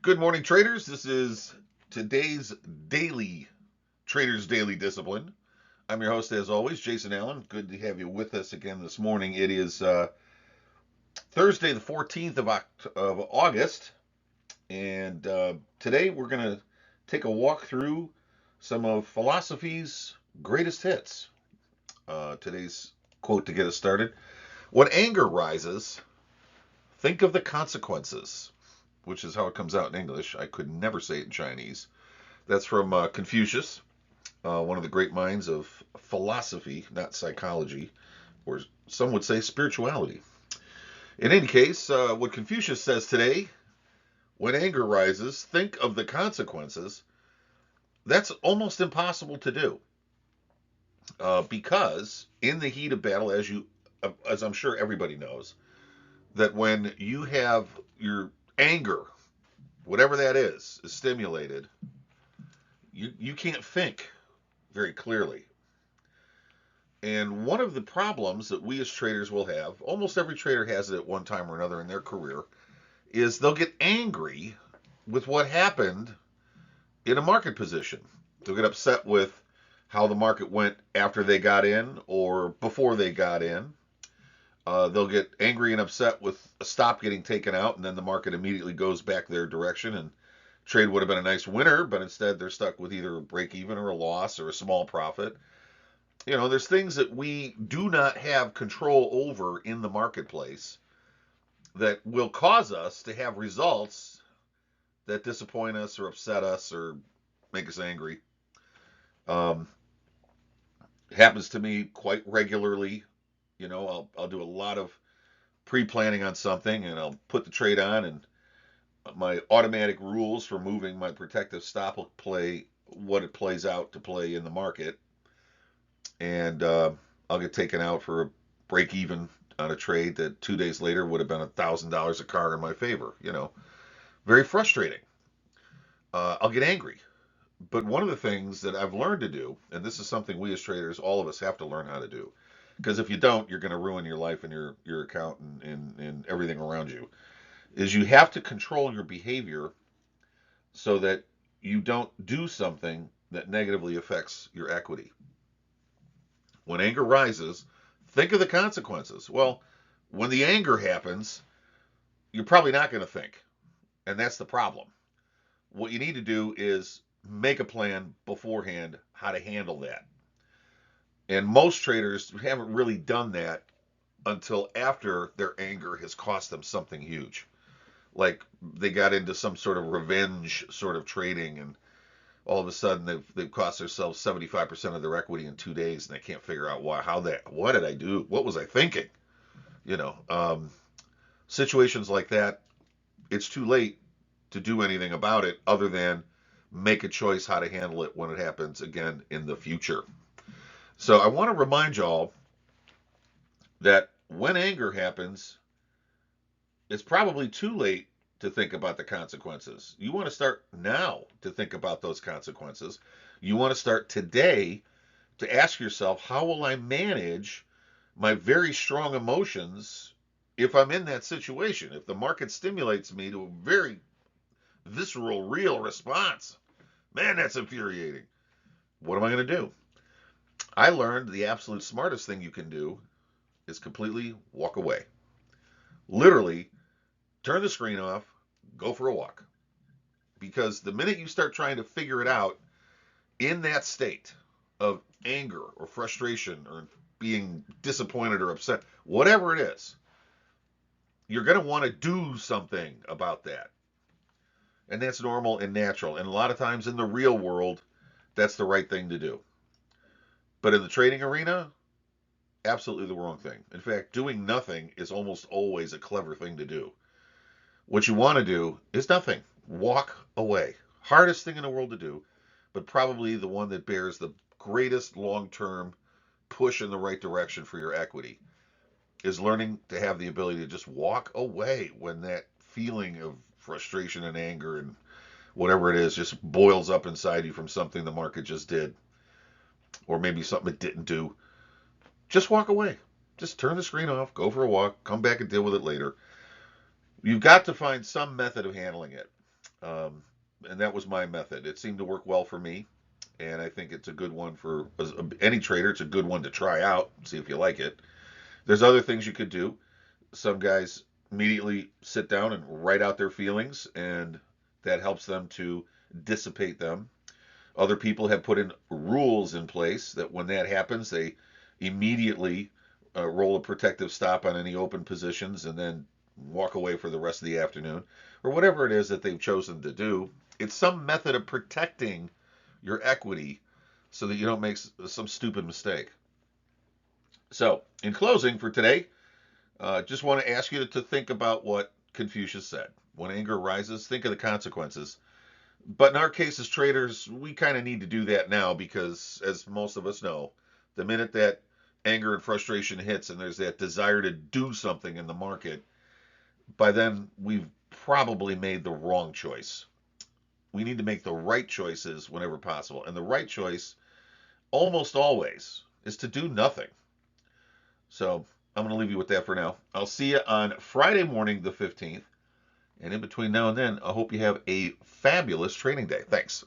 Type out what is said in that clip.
Good morning, traders. This is today's daily Traders Daily Discipline. I'm your host, as always, Jason Allen. Good to have you with us again this morning. It is Thursday, the 14th of August, and today we're going to take a walk through some of philosophy's greatest hits. Today's quote to get us started: "When anger rises, think of the consequences," which is how it comes out in English. I could never say it in Chinese. That's from Confucius, one of the great minds of philosophy, not psychology, or some would say spirituality. In any case, what Confucius says today: when anger rises, think of the consequences. That's almost impossible to do because in the heat of battle, as I'm sure everybody knows, that when you have your anger, whatever that is stimulated, you can't think very clearly. And one of the problems that we as traders will have, almost every trader has it at one time or another in their career, is they'll get angry with what happened in a market position. They'll get upset with how the market went after they got in or before they got in. They'll get angry and upset with a stop getting taken out, and then the market immediately goes back their direction, and trade would have been a nice winner, but instead they're stuck with either a break even or a loss or a small profit. There's things that we do not have control over in the marketplace that will cause us to have results that disappoint us or upset us or make us angry. It happens to me quite regularly. I'll do a lot of pre-planning on something, and I'll put the trade on, and my automatic rules for moving my protective stop will play what it plays out to play in the market, and I'll get taken out for a break even on a trade that 2 days later would have been $1,000 a card in my favor. Very frustrating. I'll get angry. But one of the things that I've learned to do, and this is something we as traders, all of us have to learn how to do, because if you don't, you're going to ruin your life and your account and everything around you, is you have to control your behavior so that you don't do something that negatively affects your equity. When anger rises, think of the consequences. Well, when the anger happens, you're probably not going to think. And that's the problem. What you need to do is make a plan beforehand how to handle that. And most traders haven't really done that until after their anger has cost them something huge. Like they got into some sort of revenge sort of trading, and all of a sudden they've cost themselves 75% of their equity in 2 days, and they can't figure out what did I do? What was I thinking? You know, um, Situations like that, it's too late to do anything about it other than make a choice how to handle it when it happens again in the future. So I want to remind y'all that when anger happens, it's probably too late to think about the consequences. You want to start now to think about those consequences. You want to start today to ask yourself, how will I manage my very strong emotions if I'm in that situation? If the market stimulates me to a very visceral, real response, man, that's infuriating. What am I going to do? I learned the absolute smartest thing you can do is completely walk away. Literally, turn the screen off, go for a walk. Because the minute you start trying to figure it out in that state of anger or frustration or being disappointed or upset, whatever it is, you're going to want to do something about that. And that's normal and natural. And a lot of times in the real world, that's the right thing to do. But in the trading arena, absolutely the wrong thing. In fact, doing nothing is almost always a clever thing to do. What you want to do is nothing. Walk away. Hardest thing in the world to do, but probably the one that bears the greatest long-term push in the right direction for your equity is learning to have the ability to just walk away when that feeling of frustration and anger and whatever it is just boils up inside you from something the market just did, or maybe something it didn't do. Just walk away. Just turn the screen off, go for a walk, come back and deal with it later. You've got to find some method of handling it. Um, and that was my method. It seemed to work well for me, and I think it's a good one for any trader. It's a good one to try out, see if you like it. There's other things you could do. Some guys immediately sit down and write out their feelings, and that helps them to dissipate them. Other people have put in rules in place that when that happens, they immediately roll a protective stop on any open positions and then walk away for the rest of the afternoon, or whatever it is that they've chosen to do. It's some method of protecting your equity so that you don't make some stupid mistake. So, in closing for today, just want to ask you to think about what Confucius said. When anger rises, think of the consequences. But in our case as traders, we kind of need to do that now because, as most of us know, the minute that anger and frustration hits and there's that desire to do something in the market, by then we've probably made the wrong choice. We need to make the right choices whenever possible. And the right choice, almost always, is to do nothing. So I'm going to leave you with that for now. I'll see you on Friday morning, the 15th. And in between now and then, I hope you have a fabulous trading day. Thanks.